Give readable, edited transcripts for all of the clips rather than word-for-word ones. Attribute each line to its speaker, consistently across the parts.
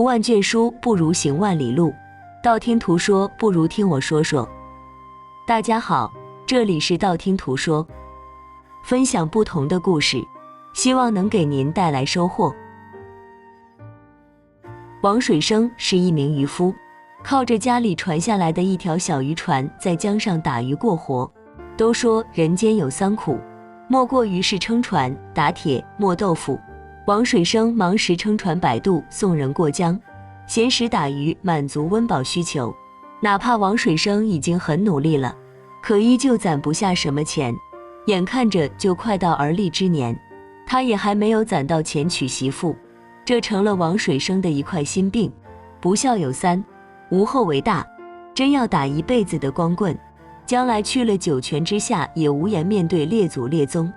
Speaker 1: 万卷书不如行万里路，道听途说不如听我说说。大家好，这里是道听途说，分享不同的故事，希望能给您带来收获。王水生是一名渔夫，靠着家里传下来的一条小渔船在江上打鱼过活。都说人间有三苦，莫过于是撑船、打铁、磨豆腐。王水生忙时撑船摆渡送人过江，闲时打鱼满足温饱需求。哪怕王水生已经很努力了，可依旧攒不下什么钱，眼看着就快到而立之年，他也还没有攒到钱娶媳妇，这成了王水生的一块心病。不孝有三，无后为大，真要打一辈子的光棍，将来去了九泉之下也无颜面对列祖列宗。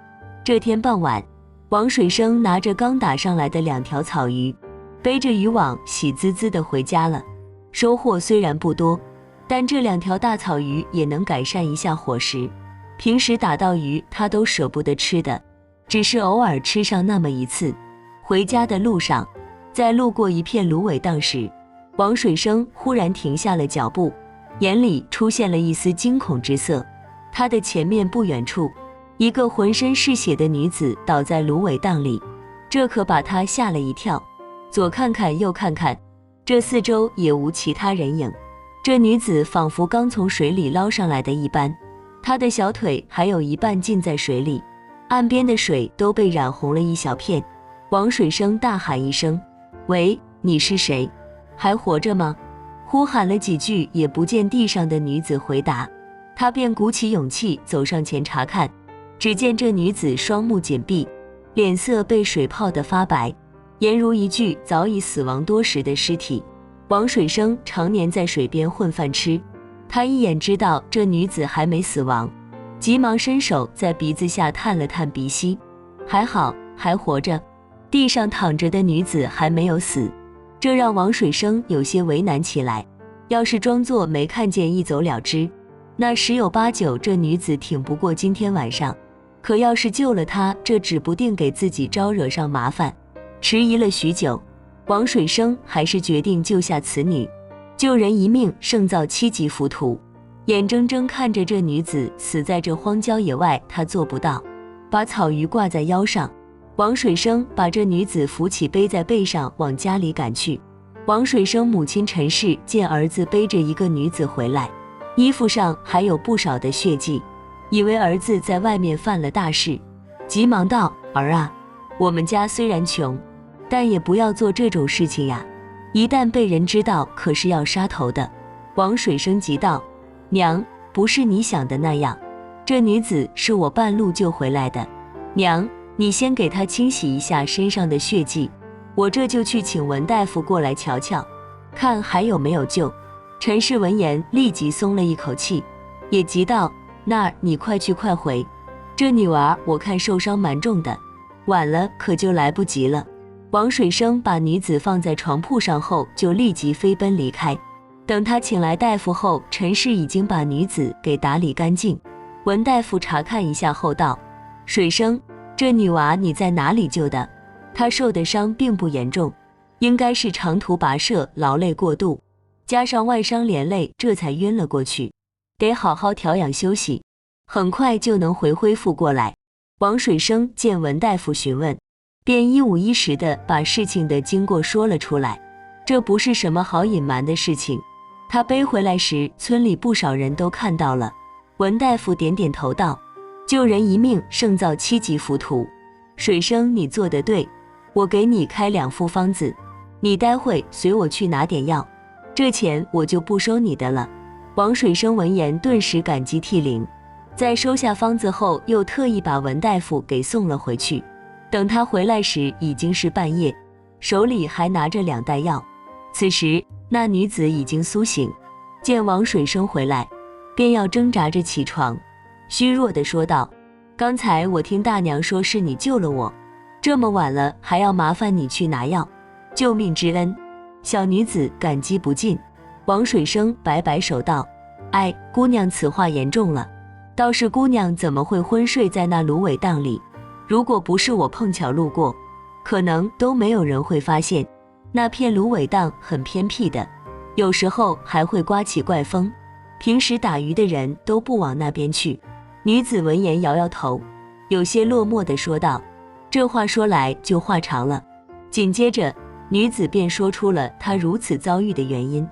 Speaker 1: 这天傍晚，王水生拿着刚打上来的2条草鱼，背着渔网喜滋滋地回家了。收获虽然不多，但这2条大草鱼也能改善一下伙食。平时打到鱼他都舍不得吃的，只是偶尔吃上那么一次。回家的路上，在路过一片芦苇荡时，王水生忽然停下了脚步，眼里出现了一丝惊恐之色。他的前面不远处，一个浑身是血的女子倒在芦苇荡里，这可把他吓了一跳。左看看右看看，这四周也无其他人影。这女子仿佛刚从水里捞上来的一般，她的小腿还有一半浸在水里，岸边的水都被染红了一小片。王水生大喊一声：喂，你是谁？还活着吗？呼喊了几句也不见地上的女子回答，他便鼓起勇气走上前查看。只见这女子双目紧闭，脸色被水泡得发白，俨如一具早已死亡多时的尸体。王水生常年在水边混饭吃，他一眼知道这女子还没死亡，急忙伸手在鼻子下探了探鼻息，还好，还活着。地上躺着的女子还没有死，这让王水生有些为难起来。要是装作没看见一走了之，那10有8九这女子挺不过今天晚上。可要是救了她，这指不定给自己招惹上麻烦。迟疑了许久，王水生还是决定救下此女。救人一命胜造7级浮屠，眼睁睁看着这女子死在这荒郊野外，他做不到。把草鱼挂在腰上，王水生把这女子扶起背在背上往家里赶去。王水生母亲陈氏见儿子背着一个女子回来，衣服上还有不少的血迹，以为儿子在外面犯了大事，急忙道：儿啊，我们家虽然穷，但也不要做这种事情呀，一旦被人知道可是要杀头的。王水生急道：娘，不是你想的那样，这女子是我半路救回来的，娘，你先给她清洗一下身上的血迹，我这就去请文大夫过来瞧瞧，看还有没有救。陈氏闻言立即松了一口气，也急道：那儿你快去快回，这女娃我看受伤蛮重的，晚了可就来不及了。王水生把女子放在床铺上后，就立即飞奔离开。等他请来大夫后，陈氏已经把女子给打理干净。文大夫查看一下后道：水生，这女娃你在哪里救的？她受的伤并不严重，应该是长途跋涉劳累过度，加上外伤连累，这才晕了过去，得好好调养休息，很快就能恢复过来。王水生见文大夫询问，便一五一十地把事情的经过说了出来。这不是什么好隐瞒的事情，他背回来时村里不少人都看到了。文大夫点点头道：救人一命胜造7级浮屠，水生你做得对，我给你开2副方子，你待会随我去拿点药，这钱我就不收你的了。王水生闻言顿时感激涕零，在收下方子后，又特意把文大夫给送了回去。等他回来时已经是半夜，手里还拿着2袋药。此时那女子已经苏醒，见王水生回来，便要挣扎着起床，虚弱地说道：刚才我听大娘说是你救了我，这么晚了还要麻烦你去拿药，救命之恩，小女子感激不尽。王水生摆摆手道：哎，姑娘此话严重了，倒是姑娘怎么会昏睡在那芦苇荡里？如果不是我碰巧路过，可能都没有人会发现。那片芦苇荡很偏僻的，有时候还会刮起怪风，平时打鱼的人都不往那边去。女子闻言摇摇头，有些落寞地说道。这话说来就话长了。紧接着，女子便说出了她如此遭遇的原因。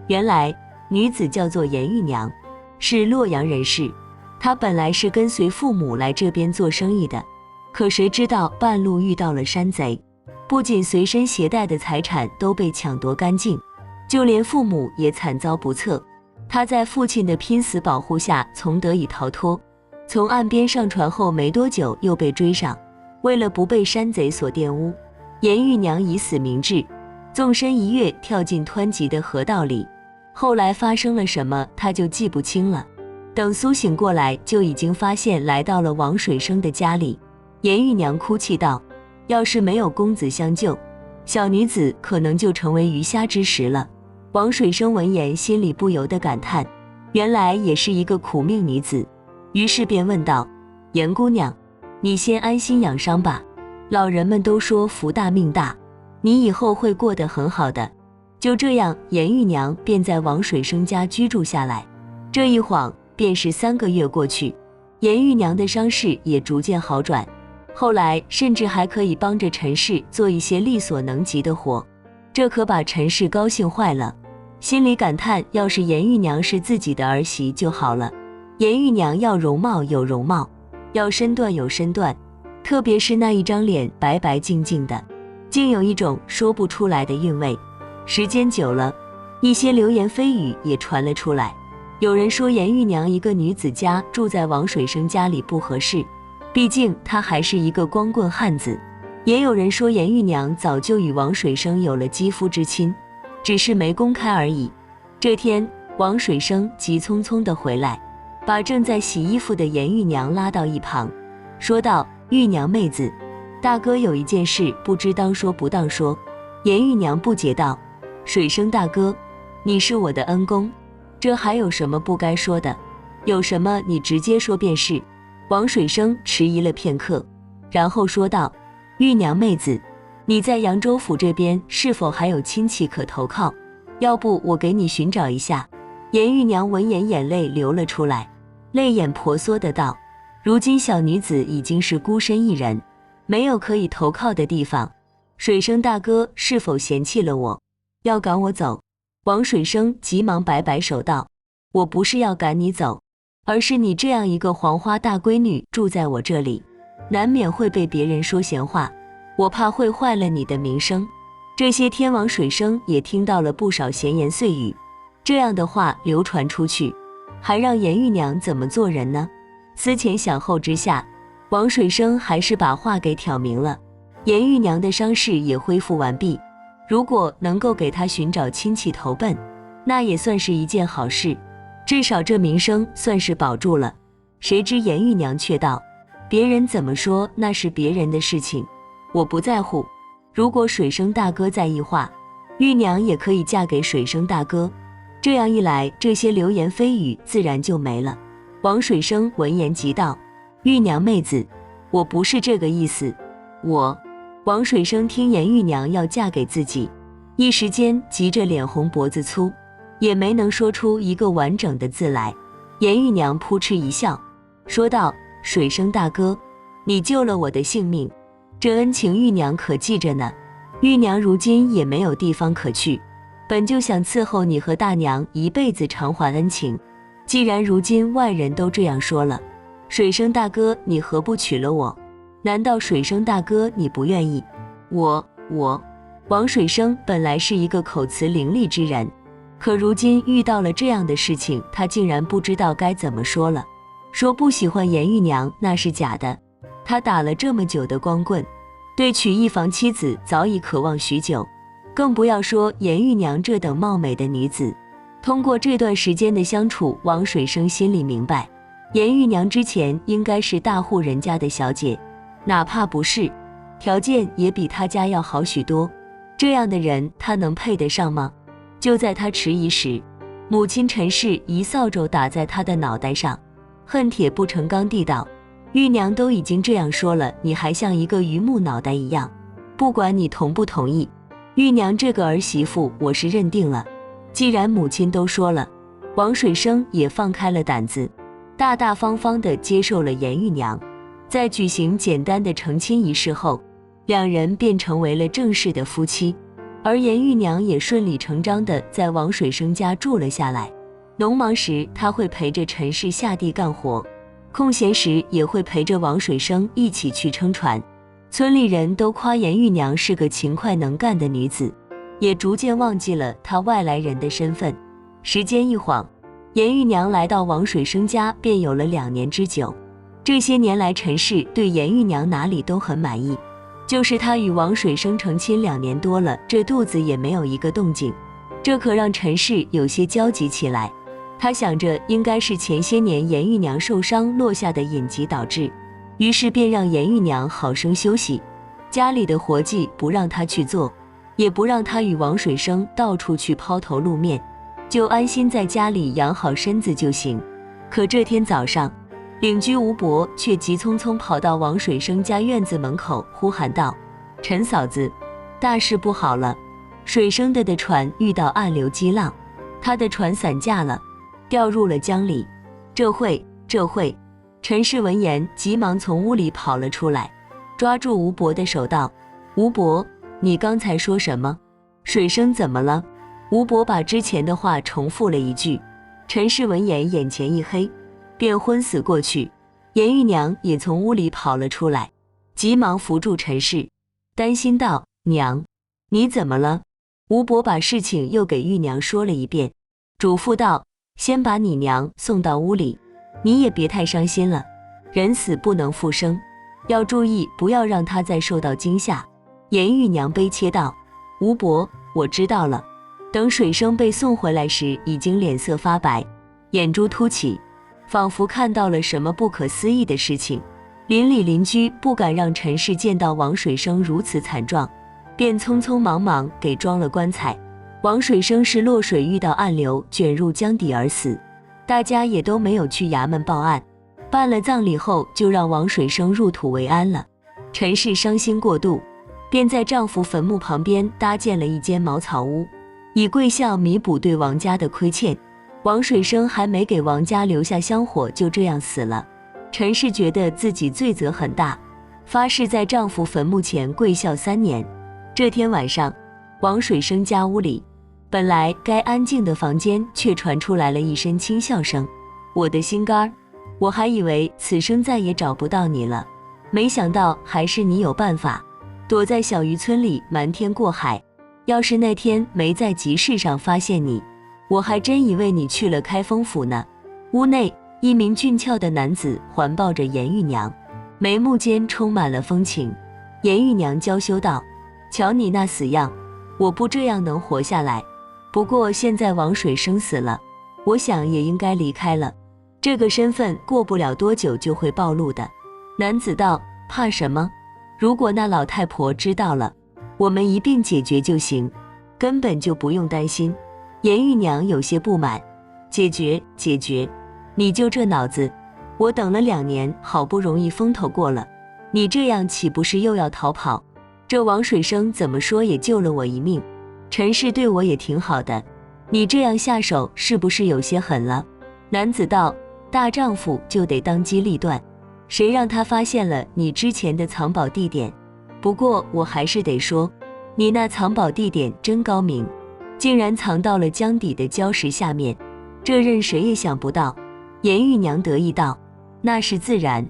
Speaker 1: 原来，女子叫做严玉娘，是洛阳人士。她本来是跟随父母来这边做生意的，可谁知道半路遇到了山贼，不仅随身携带的财产都被抢夺干净，就连父母也惨遭不测。她在父亲的拼死保护下从得以逃脱，从岸边上船后没多久又被追上。为了不被山贼所玷污，严玉娘以死明志，纵身一跃跳进湍急的河道里。后来发生了什么，她就记不清了。等苏醒过来，就已经发现来到了王水生的家里。严玉娘哭泣道：要是没有公子相救，小女子可能就成为鱼虾之食了。王水生闻言，心里不由得感叹，原来也是一个苦命女子。于是便问道：严姑娘，你先安心养伤吧，老人们都说福大命大，你以后会过得很好的。就这样，严玉娘便在王水生家居住下来。这一晃便是3个月过去，严玉娘的伤势也逐渐好转，后来甚至还可以帮着陈氏做一些力所能及的活，这可把陈氏高兴坏了，心里感叹要是严玉娘是自己的儿媳就好了。严玉娘要容貌有容貌，要身段有身段，特别是那一张脸白白净净的，竟有一种说不出来的韵味。时间久了，一些流言蜚语也传了出来。有人说严玉娘一个女子家住在王水生家里不合适，毕竟她还是一个光棍汉子。也有人说严玉娘早就与王水生有了肌肤之亲，只是没公开而已。这天，王水生急匆匆地回来，把正在洗衣服的严玉娘拉到一旁，说道：玉娘妹子，大哥有一件事不知当说不当说。严玉娘不解道：水生大哥，你是我的恩公，这还有什么不该说的？有什么你直接说便是。王水生迟疑了片刻，然后说道：玉娘妹子，你在扬州府这边是否还有亲戚可投靠？要不我给你寻找一下。严玉娘闻言眼泪流了出来，泪眼婆娑的道：如今小女子已经是孤身一人，没有可以投靠的地方，水生大哥是否嫌弃了我，要赶我走？王水生急忙摆摆手道：我不是要赶你走，而是你这样一个黄花大闺女住在我这里，难免会被别人说闲话，我怕会坏了你的名声。这些天王水生也听到了不少闲言碎语，这样的话流传出去，还让严玉娘怎么做人呢？思前想后之下，王水生还是把话给挑明了。严玉娘的伤势也恢复完毕，如果能够给她寻找亲戚投奔，那也算是一件好事，至少这名声算是保住了。谁知严玉娘却道：别人怎么说那是别人的事情，我不在乎，如果水生大哥在意话，玉娘也可以嫁给水生大哥，这样一来，这些流言蜚语自然就没了。王水生闻言急道：玉娘妹子，我不是这个意思。王水生听严玉娘要嫁给自己，一时间急着脸红脖子粗，也没能说出一个完整的字来。严玉娘扑哧一笑，说道：水生大哥，你救了我的性命，这恩情玉娘可记着呢。玉娘如今也没有地方可去，本就想伺候你和大娘一辈子偿还恩情，既然如今外人都这样说了，水生大哥你何不娶了我？难道水生大哥你不愿意？王水生本来是一个口词伶俐之人，可如今遇到了这样的事情，他竟然不知道该怎么说了。说不喜欢严玉娘那是假的，他打了这么久的光棍，对娶一房妻子早已渴望许久，更不要说严玉娘这等貌美的女子。通过这段时间的相处，王水生心里明白，严玉娘之前应该是大户人家的小姐，哪怕不是，条件也比他家要好许多，这样的人他能配得上吗？就在他迟疑时，母亲陈氏一扫帚打在他的脑袋上，恨铁不成钢地道：玉娘都已经这样说了，你还像一个榆木脑袋一样，不管你同不同意，玉娘这个儿媳妇我是认定了，既然母亲都说了。王水生也放开了胆子，大大方方地接受了严玉娘。在举行简单的成亲仪式后，两人便成为了正式的夫妻，而严玉娘也顺理成章地在王水生家住了下来。农忙时，她会陪着陈氏下地干活，空闲时也会陪着王水生一起去撑船。村里人都夸严玉娘是个勤快能干的女子，也逐渐忘记了她外来人的身份。时间一晃，严玉娘来到王水生家便有了2年之久。这些年来，陈氏对严玉娘哪里都很满意，就是她与王水生成亲2年多了，这肚子也没有一个动静，这可让陈氏有些焦急起来。他想着应该是前些年严玉娘受伤落下的隐疾导致，于是便让严玉娘好生休息，家里的活计不让她去做，也不让她与王水生到处去抛头露面，就安心在家里养好身子就行。可这天早上，邻居吴伯却急匆匆跑到王水生家院子门口，呼喊道：“陈嫂子，大事不好了！水生的船遇到暗流激浪，他的船散架了，掉入了江里。”这会，陈氏闻言急忙从屋里跑了出来，抓住吴伯的手道：“吴伯，你刚才说什么？水生怎么了？”吴伯把之前的话重复了一句。陈氏闻言眼前一黑，便昏死过去。严玉娘也从屋里跑了出来，急忙扶住陈氏，担心道：“娘，你怎么了？”吴伯把事情又给玉娘说了一遍，嘱咐道：“先把你娘送到屋里，你也别太伤心了，人死不能复生，要注意不要让她再受到惊吓。”严玉娘悲切道：“吴伯，我知道了。”等水生被送回来时，已经脸色发白，眼珠凸起，仿佛看到了什么不可思议的事情。邻里邻居不敢让陈氏见到王水生如此惨状，便匆匆忙忙给装了棺材。王水生是落水遇到暗流卷入江底而死，大家也都没有去衙门报案。办了葬礼后，就让王水生入土为安了。陈氏伤心过度，便在丈夫坟墓旁边搭建了一间茅草屋，以贵孝弥补对王家的亏欠。王水生还没给王家留下香火，就这样死了。陈氏觉得自己罪责很大，发誓在丈夫坟墓前跪孝3年。这天晚上，王水生家屋里，本来该安静的房间却传出来了一声轻笑声：“我的心肝儿，我还以为此生再也找不到你了，没想到还是你有办法，躲在小渔村里瞒天过海。要是那天没在集市上发现你，我还真以为你去了开封府呢。”屋内，一名俊俏的男子环抱着严玉娘，眉目间充满了风情。严玉娘娇羞道：“瞧你那死样，我不这样能活下来。不过现在王水生死了，我想也应该离开了。这个身份过不了多久就会暴露的。”男子道：“怕什么？如果那老太婆知道了，我们一并解决就行，根本就不用担心。”严玉娘有些不满：“解决？你就这脑子？我等了2年，好不容易风头过了，你这样岂不是又要逃跑？这王水生怎么说也救了我一命，陈氏对我也挺好的，你这样下手是不是有些狠了？”男子道：“大丈夫就得当机立断，谁让他发现了你之前的藏宝地点？不过我还是得说，你那藏宝地点真高明，竟然藏到了江底的礁石下面，这任谁也想不到。”严玉娘得意道：“那是自然，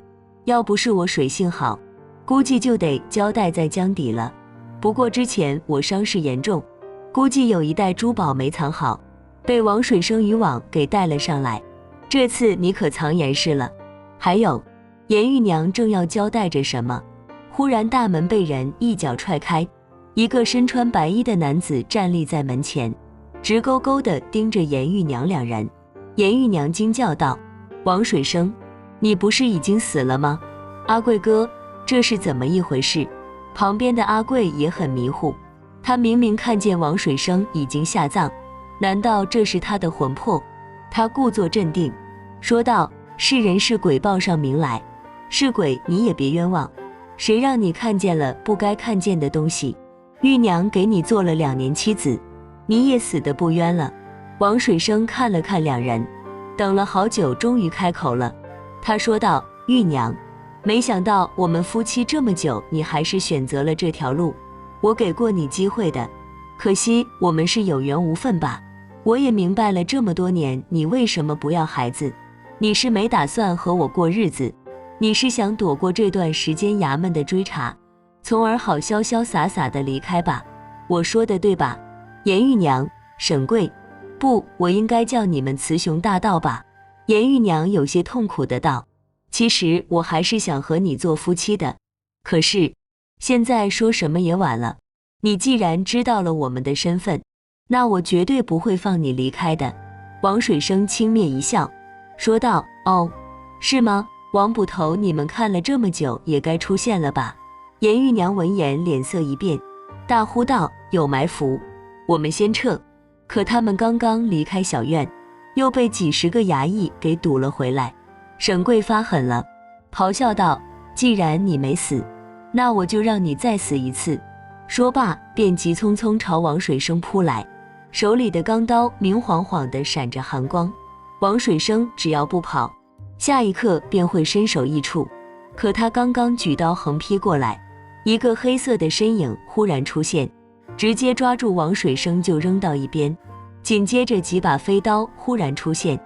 Speaker 1: 要不是我水性好，估计就得交代在江底了。不过之前我伤势严重，估计有一袋珠宝没藏好，被王水生渔网给带了上来。这次你可藏严实了。还有……”严玉娘正要交代着什么，忽然大门被人一脚踹开，一个身穿白衣的男子站立在门前，直勾勾地盯着严玉娘2人。严玉娘惊叫道：“王水生，你不是已经死了吗？阿贵哥，这是怎么一回事？”旁边的阿贵也很迷糊，他明明看见王水生已经下葬，难道这是他的魂魄？他故作镇定，说道：“是人是鬼报上名来，是鬼你也别冤枉，谁让你看见了不该看见的东西？”玉娘给你做了2年妻子，你也死得不冤了。王水生看了看两人，等了好久，终于开口了。他说道：玉娘，没想到我们夫妻这么久，你还是选择了这条路。我给过你机会的，可惜我们是有缘无分吧。我也明白了这么多年你为什么不要孩子，你是没打算和我过日子，你是想躲过这段时间衙门的追查，从而好潇潇洒洒地离开吧。我说的对吧？严玉娘、沈贵，不，我应该叫你们雌雄大盗吧。严玉娘有些痛苦的道，其实我还是想和你做夫妻的，可是现在说什么也晚了。你既然知道了我们的身份，那我绝对不会放你离开的。王水生轻蔑一笑，说道：哦，是吗？王捕头，你们看了这么久，也该出现了吧？严玉娘闻言脸色一变，大呼道：有埋伏，我们先撤。可他们刚刚离开小院，又被几10个衙役给堵了回来。沈贵发狠了，咆哮道：既然你没死，那我就让你再死一次。说罢便急匆匆朝王水生扑来，手里的钢刀明晃晃地闪着寒光。王水生只要不跑，下一刻便会身首异处。可他刚刚举刀横劈过来，一个黑色的身影忽然出现，直接抓住王水生就扔到一边。紧接着几把飞刀忽然出现，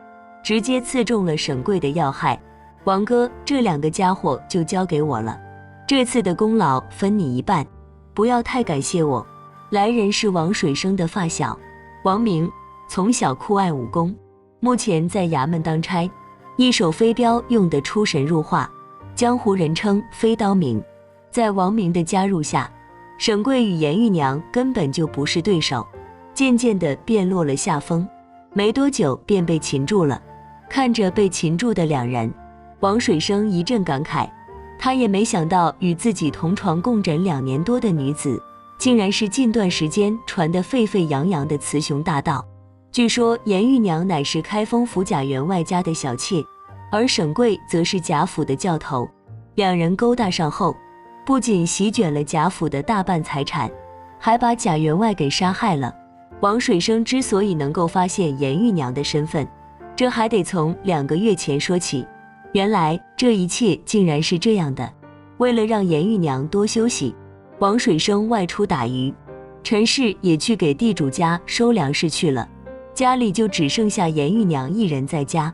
Speaker 1: 直接刺中了沈贵的要害。王哥，这2个家伙就交给我了，这次的功劳分你一半，不要太感谢我。来人是王水生的发小王明，从小酷爱武功，目前在衙门当差，一手飞镖用得出神入化，江湖人称飞刀明。在王明的加入下，沈贵与严玉娘根本就不是对手，渐渐地便落了下风，没多久便被擒住了。看着被擒住的2人，王水生一阵感慨，他也没想到与自己同床共枕2年多的女子，竟然是近段时间传得沸沸扬扬的雌雄大盗。据说严玉娘乃是开封府贾员外家的小妾，而沈贵则是贾府的教头。2人勾搭上后，不仅席卷了贾府的大半财产，还把贾员外给杀害了。王水生之所以能够发现严玉娘的身份，这还得从2个月前说起。原来这一切竟然是这样的。为了让严玉娘多休息，王水生外出打鱼，陈氏也去给地主家收粮食去了，家里就只剩下严玉娘一人在家。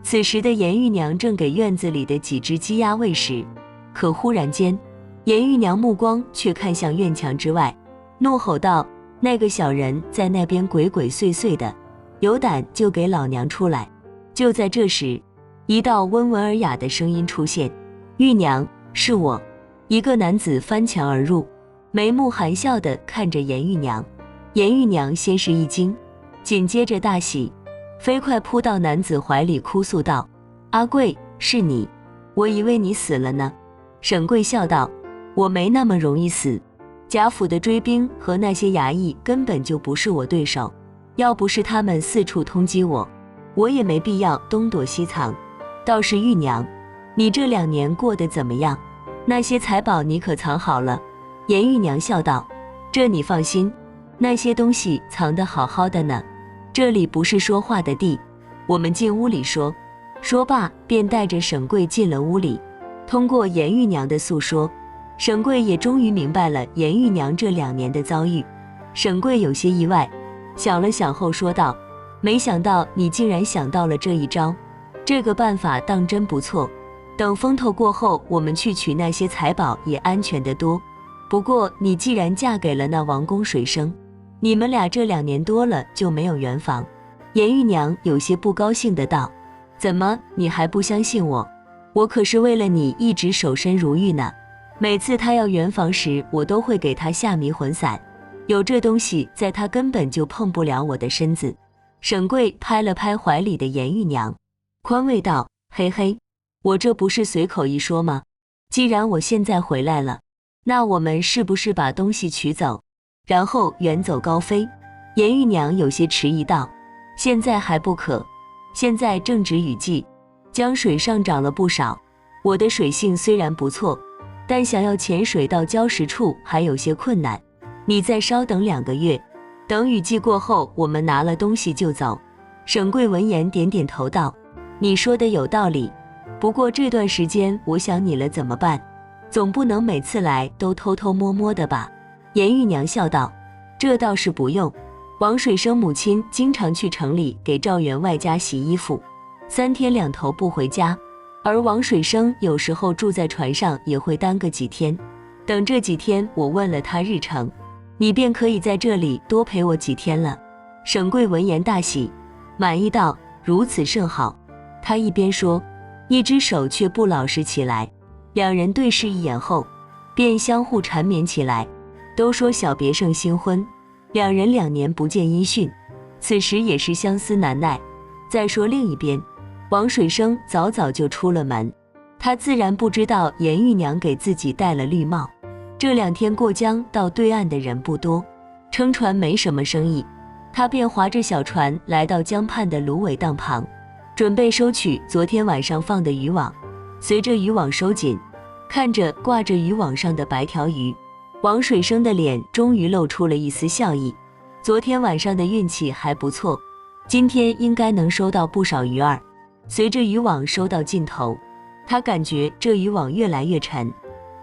Speaker 1: 此时的严玉娘正给院子里的几只鸡鸭喂食，可忽然间，严玉娘目光却看向院墙之外，怒吼道：那个小人在那边鬼鬼祟祟的，有胆就给老娘出来。就在这时，一道温文尔雅的声音出现：玉娘，是我。一个男子翻墙而入，眉目含笑地看着严玉娘。严玉娘先是一惊，紧接着大喜，飞快扑到男子怀里，哭诉道：阿贵，是你，我以为你死了呢。沈贵笑道：我没那么容易死，贾府的追兵和那些衙役根本就不是我对手，要不是他们四处通缉我，我也没必要东躲西藏。倒是玉娘，你这2年过得怎么样？那些财宝你可藏好了？严玉娘笑道：这你放心，那些东西藏得好好的呢，这里不是说话的地，我们进屋里说。说罢便带着沈贵进了屋里。通过严玉娘的诉说，沈贵也终于明白了严玉娘这2年的遭遇。沈贵有些意外，想了想后说道：没想到你竟然想到了这一招，这个办法当真不错，等风头过后，我们去取那些财宝也安全得多。不过你既然嫁给了那王公水生，你们俩这2年多了就没有圆房。严玉娘有些不高兴的道：怎么，你还不相信我？我可是为了你一直守身如玉呢，每次他要圆房时，我都会给他下迷魂散，有这东西在，他根本就碰不了我的身子。沈贵拍了拍怀里的严玉娘，宽慰道：嘿嘿，我这不是随口一说吗？既然我现在回来了，那我们是不是把东西取走，然后远走高飞？严玉娘有些迟疑道：现在还不可，现在正值雨季，江水上涨了不少，我的水性虽然不错，但想要潜水到礁石处还有些困难。你再稍等2个月，等雨季过后，我们拿了东西就走。沈贵闻言点点头道：你说的有道理，不过这段时间我想你了怎么办？总不能每次来都偷偷摸摸的吧？严玉娘笑道：这倒是不用，王水生母亲经常去城里给赵员外家洗衣服，3天2头不回家，而王水生有时候住在船上也会耽搁几天，等这几天我问了他日程，你便可以在这里多陪我几天了。沈贵闻言大喜，满意道：如此甚好。他一边说，一只手却不老实起来，两人对视一眼后便相互缠绵起来。都说小别胜新婚，两人2年不见音讯，此时也是相思难耐。再说另一边，王水生早早就出了门，他自然不知道严玉娘给自己戴了绿帽。这2天过江到对岸的人不多，撑船没什么生意，他便划着小船来到江畔的芦苇荡旁，准备收取昨天晚上放的渔网。随着渔网收紧，看着挂着渔网上的白条鱼，王水生的脸终于露出了一丝笑意。昨天晚上的运气还不错，今天应该能收到不少鱼儿。随着渔网收到尽头，他感觉这渔网越来越沉，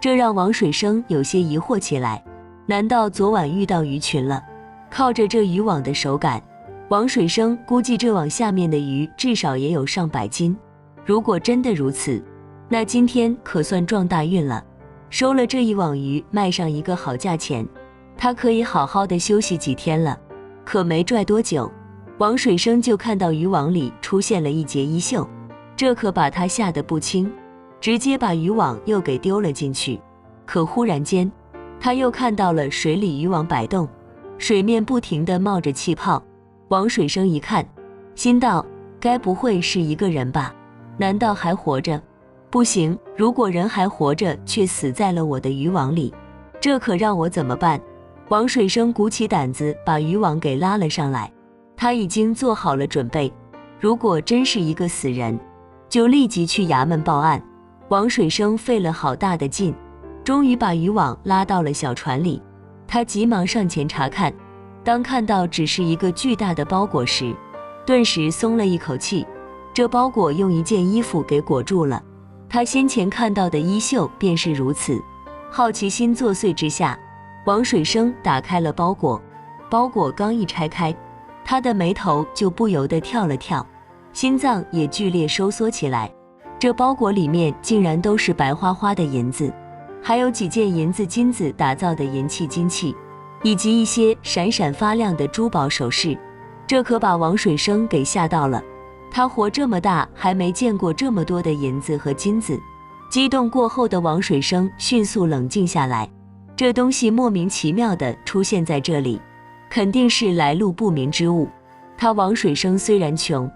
Speaker 1: 这让王水生有些疑惑起来，难道昨晚遇到鱼群了？靠着这渔网的手感，王水生估计这网下面的鱼至少也有上百斤。如果真的如此，那今天可算撞大运了，收了这一网鱼，卖上一个好价钱，他可以好好的休息几天了。可没拽多久，王水生就看到渔网里出现了一截衣袖，这可把他吓得不轻，直接把渔网又给丢了进去。可忽然间，他又看到了水里渔网摆动，水面不停地冒着气泡。王水生一看，心道：该不会是一个人吧？难道还活着？不行，如果人还活着却死在了我的渔网里，这可让我怎么办？王水生鼓起胆子把渔网给拉了上来，他已经做好了准备，如果真是一个死人，就立即去衙门报案。王水生费了好大的劲，终于把渔网拉到了小船里，他急忙上前查看，当看到只是一个巨大的包裹时，顿时松了一口气。这包裹用一件衣服给裹住了，他先前看到的衣袖便是如此。好奇心作祟之下，王水生打开了包裹，包裹刚一拆开，他的眉头就不由得跳了跳，心脏也剧烈收缩起来。这包裹里面竟然都是白花花的银子，还有几件银子金子打造的银器金器，以及一些闪闪发亮的珠宝首饰。这可把王水生给吓到了，他活这么大还没见过这么多的银子和金子。激动过后的王水生迅速冷静下来，这东西莫名其妙地出现在这里，肯定是来路不明之物。他王水生虽然穷，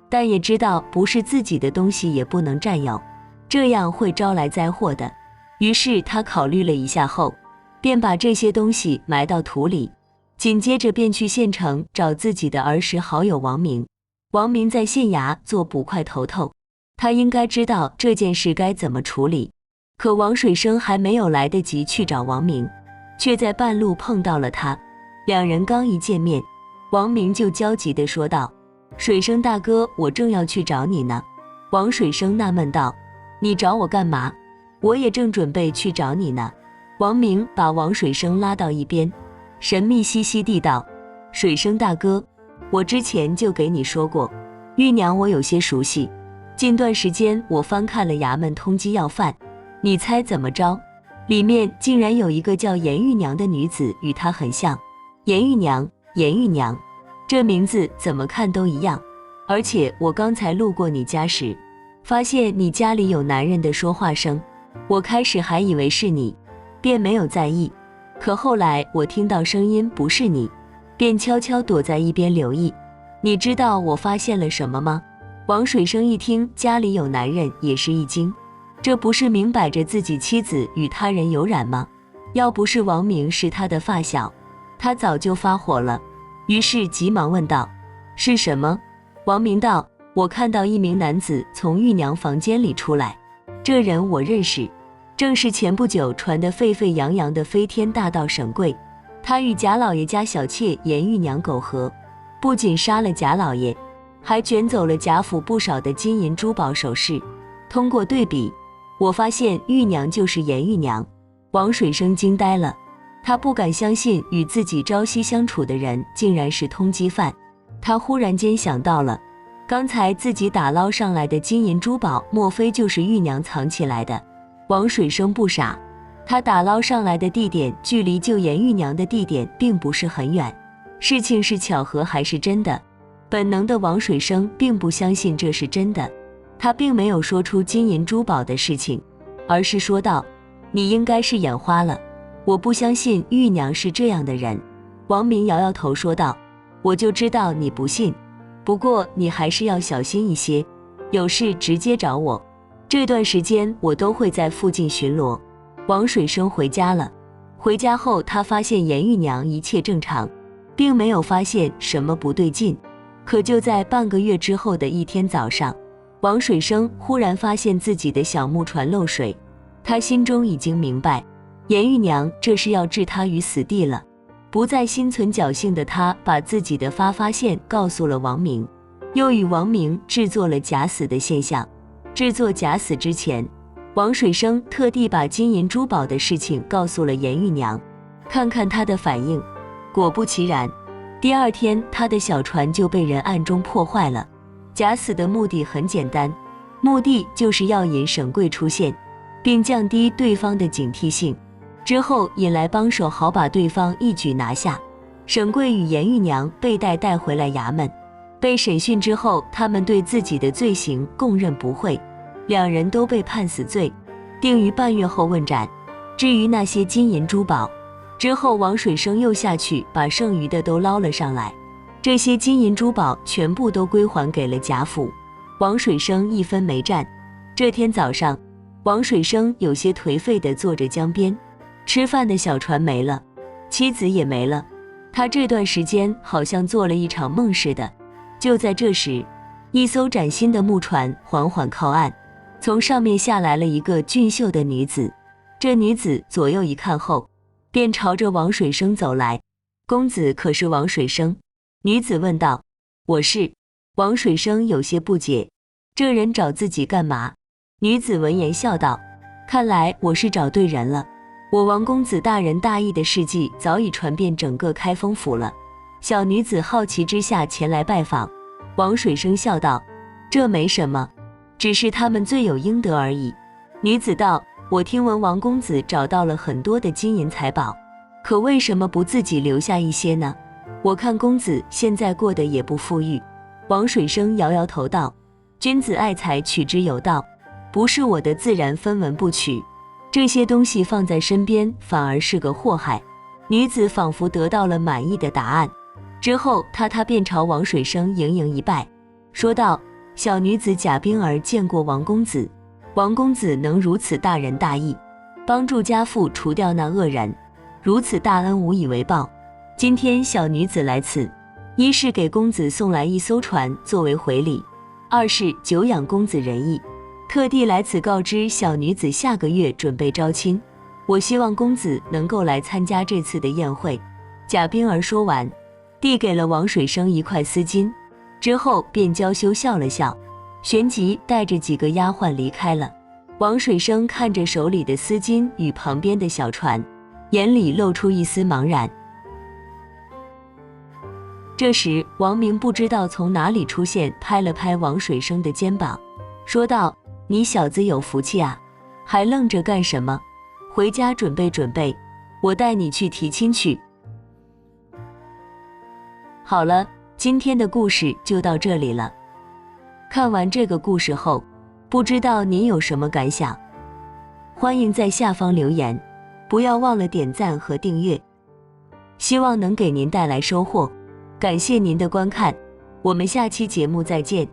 Speaker 1: 但也知道不是自己的东西也不能占有，这样会招来灾祸的。于是他考虑了一下后，便把这些东西埋到土里，紧接着便去县城找自己的儿时好友王明。王明在县衙做捕快头头，他应该知道这件事该怎么处理。可王水生还没有来得及去找王明，却在半路碰到了他。两人刚一见面，王明就焦急地说道：水生大哥，我正要去找你呢。王水生纳闷道：你找我干嘛？我也正准备去找你呢。王明把王水生拉到一边，神秘兮兮地道：水生大哥，我之前就给你说过，玉娘我有些熟悉，近段时间我翻看了衙门通缉要犯，你猜怎么着？里面竟然有一个叫严玉娘的女子与她很像。严玉娘，严玉娘，这名字怎么看都一样。而且我刚才路过你家时，发现你家里有男人的说话声，我开始还以为是你，便没有在意，可后来我听到声音不是你，便悄悄躲在一边留意。你知道我发现了什么吗？王水生一听家里有男人也是一惊，这不是明摆着自己妻子与他人有染吗？要不是王明是他的发小，他早就发火了。于是急忙问道：是什么？王明道：我看到一名男子从玉娘房间里出来，这人我认识，正是前不久传得沸沸扬扬的飞天大盗沈贵。他与贾老爷家小妾严玉娘苟合，不仅杀了贾老爷，还卷走了贾府不少的金银珠宝首饰。通过对比，我发现玉娘就是严玉娘。王水生惊呆了，他不敢相信与自己朝夕相处的人竟然是通缉犯。他忽然间想到了，刚才自己打捞上来的金银珠宝，莫非就是玉娘藏起来的？王水生不傻，他打捞上来的地点距离救严玉娘的地点并不是很远。事情是巧合还是真的？本能的王水生并不相信这是真的，他并没有说出金银珠宝的事情，而是说道：你应该是眼花了，我不相信玉娘是这样的人。王明摇摇头说道：我就知道你不信，不过你还是要小心一些，有事直接找我，这段时间我都会在附近巡逻。王水生回家了，回家后他发现严玉娘一切正常，并没有发现什么不对劲。可就在半个月之后的一天早上，王水生忽然发现自己的小木船漏水，他心中已经明白，严玉娘这是要置他于死地了。不再心存侥幸的他，把自己的发现告诉了王明，又与王明制作了假死的现象。制作假死之前，王水生特地把金银珠宝的事情告诉了严玉娘，看看她的反应。果不其然，第二天他的小船就被人暗中破坏了。假死的目的很简单，目的就是要引沈贵出现，并降低对方的警惕性，之后引来帮手，好把对方一举拿下。沈贵与严玉娘被带回来衙门，被审讯之后，他们对自己的罪行供认不讳，两人都被判死罪，定于半月后问斩。至于那些金银珠宝，之后王水生又下去把剩余的都捞了上来，这些金银珠宝全部都归还给了贾府，王水生一分没占。这天早上，王水生有些颓废地坐着江边，吃饭的小船没了，妻子也没了，他这段时间好像做了一场梦似的。就在这时，一艘崭新的木船缓缓靠岸，从上面下来了一个俊秀的女子。这女子左右一看后，便朝着王水生走来。公子可是王水生？女子问道。我是。王水生有些不解，这人找自己干嘛？女子闻言笑道，看来我是找对人了，我王公子大仁大义的事迹早已传遍整个开封府了。小女子好奇之下前来拜访。王水生笑道，这没什么，只是他们罪有应得而已。女子道，我听闻王公子找到了很多的金银财宝，可为什么不自己留下一些呢？我看公子现在过得也不富裕。王水生摇摇头道，君子爱财，取之有道，不是我的自然分文不取，这些东西放在身边反而是个祸害。女子仿佛得到了满意的答案，之后她便朝王水生盈盈一拜，说道，小女子贾冰儿见过王公子，王公子能如此大仁大义，帮助家父除掉那恶人，如此大恩无以为报。今天小女子来此，一是给公子送来一艘船作为回礼，二是久仰公子仁义，特地来此告知小女子下个月准备招亲，我希望公子能够来参加这次的宴会。贾冰儿说完，递给了王水生一块丝巾，之后便娇羞笑了笑，旋即带着几个丫鬟离开了。王水生看着手里的丝巾与旁边的小船，眼里露出一丝茫然。这时王明不知道从哪里出现，拍了拍王水生的肩膀，说道，你小子有福气啊，还愣着干什么？回家准备准备，我带你去提亲去。好了，今天的故事就到这里了。看完这个故事后，不知道您有什么感想？欢迎在下方留言，不要忘了点赞和订阅，希望能给您带来收获。感谢您的观看，我们下期节目再见。